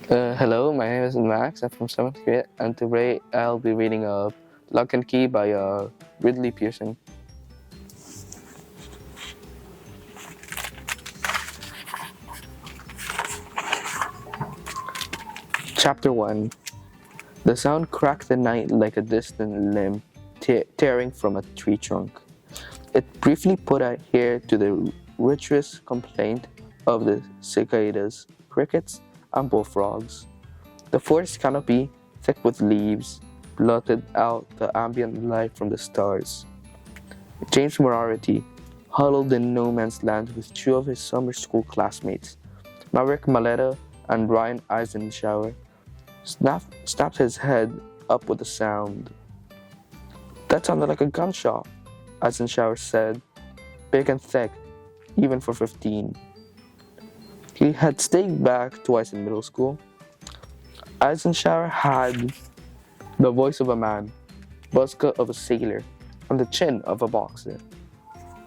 Hello, my name is Max. I'm from 7th grade, and today I'll be reading Lock and Key by Ridley Pearson. Chapter 1. The sound cracked the night like a distant limb tearing from a tree trunk. It briefly put a hair to the richest complaint of the cicadas, crickets, and bullfrogs. The forest canopy, thick with leaves, blotted out the ambient light from the stars. James Moriarty, huddled in no man's land with two of his summer school classmates, Maverick Maleta and Ryan Eisenhower, snapped his head up with a sound. That sounded like a gunshot, Eisenhower said, big and thick, even for 15. He had stayed back twice in middle school. Eisenhower had the voice of a man, buzzcut of a sailor, and the chin of a boxer.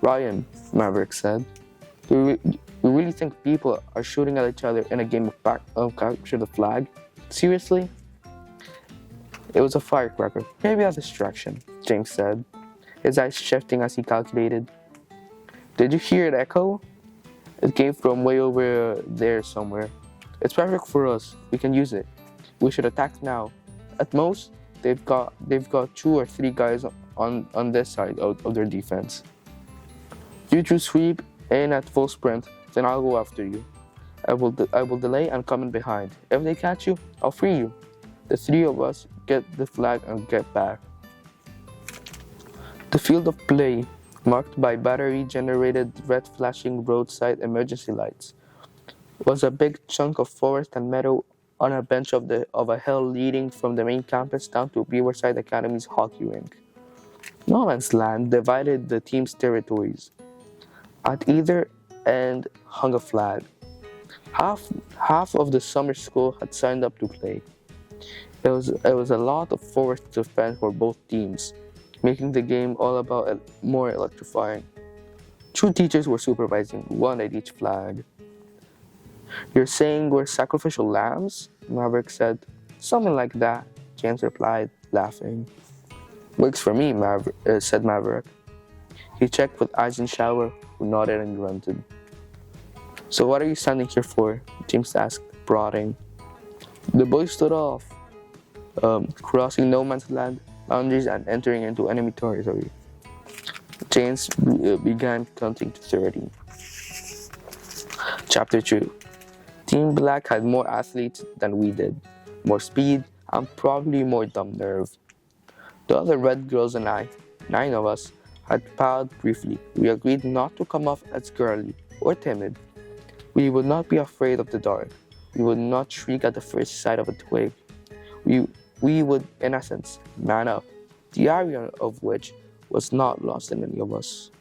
Ryan, Maverick said, do you really think people are shooting at each other in a game of capture the flag? Seriously? It was a firecracker, maybe a distraction, James said, his eyes shifting as he calculated. Did you hear it echo? It came from way over there somewhere. It's perfect for us. We can use it. We should attack now. At most, they've got 2 or 3 guys on this side of their defense. You two sweep in at full sprint, then I'll go after you. I will delay and come in behind. If they catch you, I'll free you. The 3 of us get the flag and get back. The field of play, marked by battery-generated red flashing roadside emergency lights, was a big chunk of forest and meadow on a bench of a hill leading from the main campus down to Riverside Academy's hockey rink. No man's land divided the team's territories. At either end hung a flag. Half of the summer school had signed up to play. It was a lot of forest to defend for both teams, making the game all about more electrifying. 2 teachers were supervising, 1 at each flag. You're saying we're sacrificial lambs? Maverick said. Something like that, James replied, laughing. Works for me, said Maverick. He checked with Eisenhower, who nodded and grunted. So what are you standing here for? James asked, prodding. The boys stood off, crossing no man's land, boundaries, and entering into enemy territory. James began counting to 30. Chapter 2. Team Black had more athletes than we did, more speed, and probably more dumb nerve. The other Red girls and I, 9 of us, had palled briefly. We agreed not to come off as girly or timid. We would not be afraid of the dark. We would not shriek at the first sight of a twig. We would, in essence, man up, the irony of which was not lost in any of us.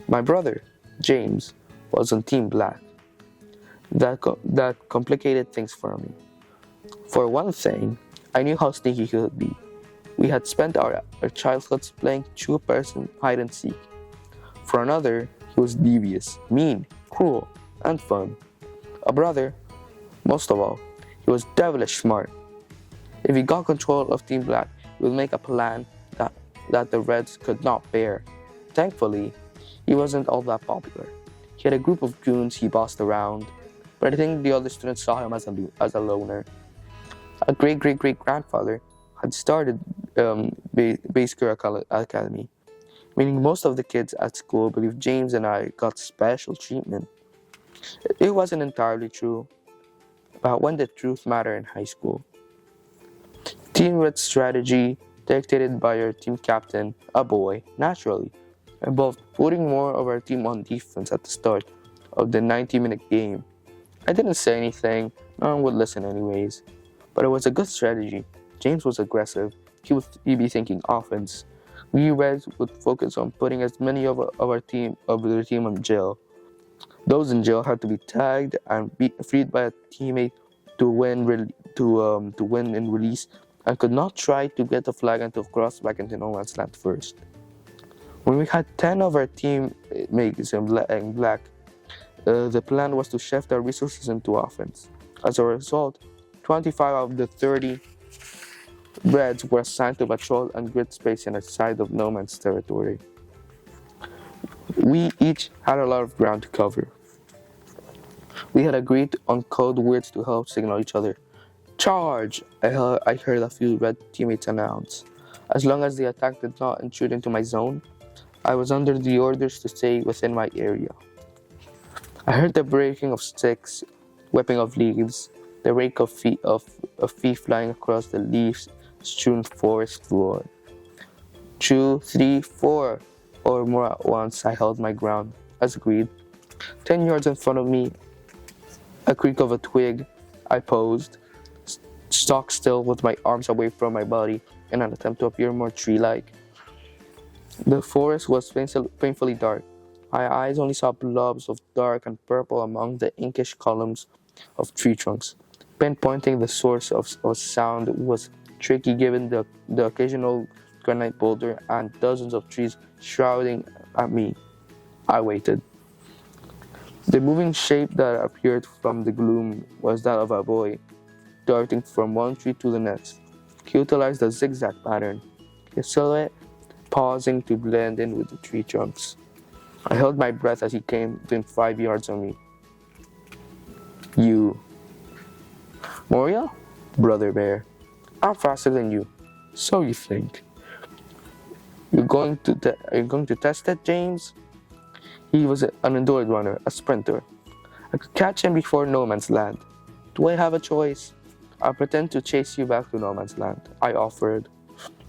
My brother, James, was on Team Black. That complicated things for me. For one thing, I knew how sneaky he could be. We had spent our childhoods playing 2-person hide-and-seek. For another, he was devious, mean, cruel, and fun. A brother, most of all, he was devilish smart. If he got control of Team Black, he would make a plan that the Reds could not bear. Thankfully, he wasn't all that popular. He had a group of goons he bossed around, but I think the other students saw him as a loner. A great-great-great-grandfather had started Basker Academy, meaning most of the kids at school believed James and I got special treatment. It wasn't entirely true, but when did truth matter in high school? Team Red's strategy, dictated by our team captain, a boy, naturally, involved putting more of our team on defense at the start of the 90-minute game. I didn't say anything, no one would listen anyways, but it was a good strategy. James was aggressive, he'd be thinking offense. We Reds would focus on putting as many of their team on jail. Those in jail had to be tagged and be freed by a teammate to win in release, and could not try to get the flag until crossed back into no man's land first. When we had 10 of our teammates in black, the plan was to shift our resources into offense. As a result, 25 of the 30 Reds were assigned to patrol and grid space in a side of no man's territory. We each had a lot of ground to cover. We had agreed on code words to help signal each other. Charge! I heard a few Red teammates announce. As long as the attack did not intrude into my zone, I was under the orders to stay within my area. I heard the breaking of sticks, whipping of leaves, the rake of feet flying across the leaf-strewn forest floor. 2, 3, 4, or more at once. I held my ground, as agreed. 10 yards in front of me, a creak of a twig. I posed, stock still with my arms away from my body in an attempt to appear more tree-like. The forest was painfully dark. My eyes only saw blobs of dark and purple among the inkish columns of tree trunks. Pinpointing the source of sound was tricky given the occasional granite boulder and dozens of trees shrouding at me. I waited. The moving shape that appeared from the gloom was that of a boy, darting from one tree to the next. He utilized a zigzag pattern, his silhouette pausing to blend in with the tree trunks. I held my breath as he came within 5 yards of me. You. Moria? Brother Bear. I'm faster than you. So you think. Are you going to test it, James? He was an endured runner, a sprinter. I could catch him before no man's land. Do I have a choice? I'll pretend to chase you back to no man's land, I offered.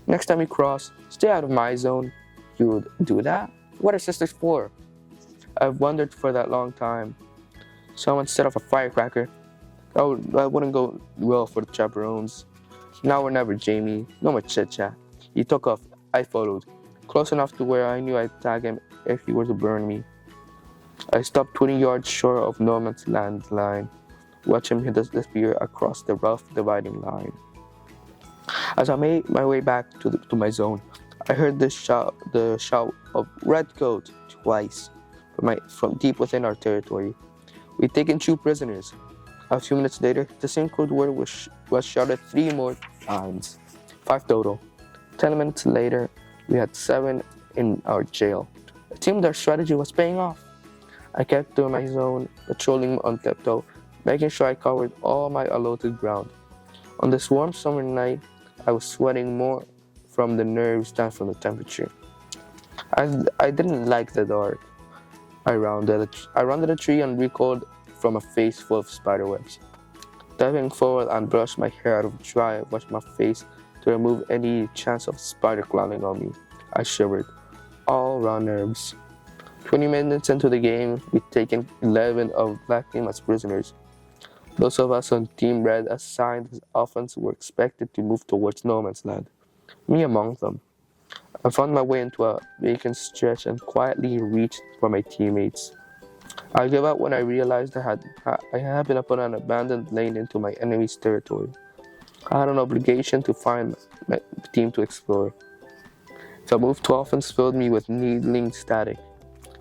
Next time we cross, stay out of my zone. You would do that? What are sisters for? I've wondered for that long time. Someone set off a firecracker. Oh, that wouldn't go well for the chaperones. Now or never, Jamie. No more chit-chat. He took off. I followed. Close enough to where I knew I'd tag him if he were to burn me. I stopped 20 yards short of no man's land line. Watch him disappear across the rough dividing line. As I made my way back to my zone, I heard the shout of "Red Coat" twice from deep within our territory. We'd taken 2 prisoners. A few minutes later, the same code word was shouted 3 more times. 5 total. 10 minutes later, we had 7 in our jail. It seemed our strategy was paying off. I kept to my zone, patrolling on tiptoe, making sure I covered all my allotted ground. On this warm summer night, I was sweating more from the nerves than from the temperature. I didn't like the dark. I rounded a tree and recoiled from a face full of spiderwebs. Diving forward and brushed my hair out of dry, I washed my face to remove any chance of spider crawling on me. I shivered, all raw nerves. 20 minutes into the game, we'd taken 11 of Black Team as prisoners. Those of us on Team Red assigned as offense were expected to move towards no man's land, me among them. I found my way into a vacant stretch and quietly reached for my teammates. I gave up when I realized I had been upon an abandoned lane into my enemy's territory. I had an obligation to find my team to explore. The move to offense filled me with needling static.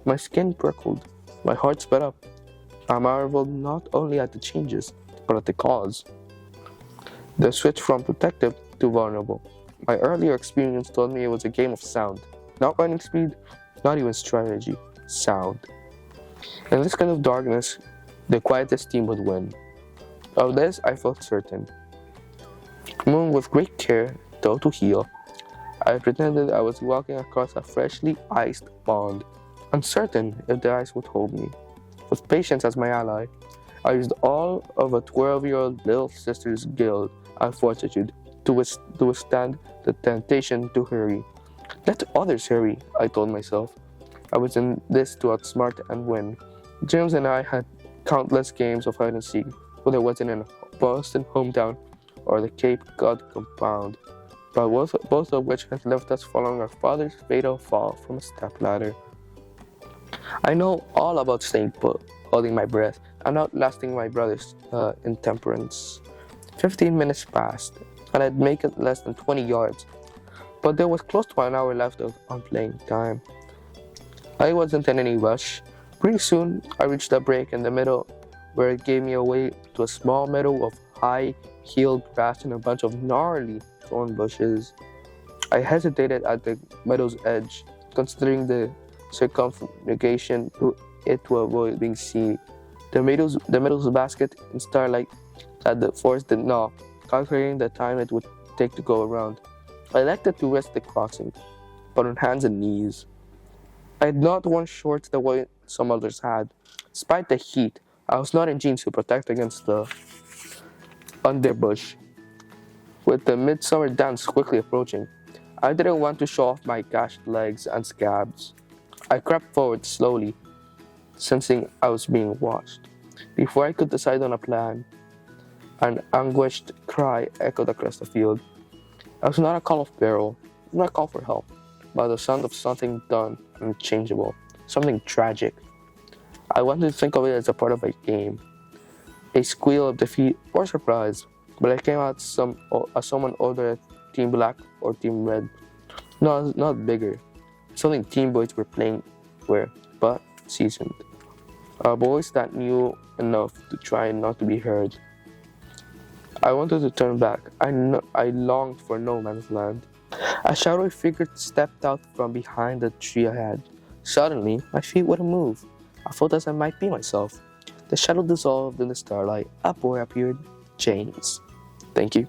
My skin prickled, my heart sped up. I marveled not only at the changes, but at the cause. The switch from protective to vulnerable. My earlier experience told me it was a game of sound. Not running speed, not even strategy. Sound. In this kind of darkness, the quietest team would win. Of this I felt certain. Moving with great care, though to heal, I pretended I was walking across a freshly iced pond, uncertain if the ice would hold me. With patience as my ally, I used all of a 12-year-old little sister's guilt and fortitude to withstand the temptation to hurry. Let others hurry, I told myself. I was in this to outsmart and win. James and I had countless games of hide and seek, whether it was in a Boston hometown or the Cape Cod compound, but both of which had left us following our father's fatal fall from a stepladder. I know all about staying put, holding my breath, and outlasting my brother's intemperance. 15 minutes passed, and I'd make it less than 20 yards, but there was close to an hour left on playing time. I wasn't in any rush. Pretty soon, I reached a break in the middle where it gave me away to a small meadow of high, healed grass and a bunch of gnarly thorn bushes. I hesitated at the meadow's edge, considering the circumnavigation through it to avoid being seen. The meadow's basket in starlight at the forest did not, calculating the time it would take to go around. I elected to risk the crossing, but on hands and knees. I had not worn shorts the way some others had. Despite the heat, I was not in jeans to protect against the underbush. With the midsummer dance quickly approaching, I didn't want to show off my gashed legs and scabs. I crept forward slowly, sensing I was being watched. Before I could decide on a plan, an anguished cry echoed across the field. It was not a call of peril, not a call for help, but the sound of something done unchangeable, something tragic. I wanted to think of it as a part of a game, a squeal of defeat or surprise, but it came out as someone ordered Team Black or Team Red. No, not bigger. Something Team Boys were playing were, but seasoned. Boys that knew enough to try not to be heard. I wanted to turn back. I longed for no man's land. A shadowy figure stepped out from behind the tree ahead. Suddenly, my feet wouldn't move. I felt as I might be myself. The shadow dissolved in the starlight. A boy appeared. James. Thank you.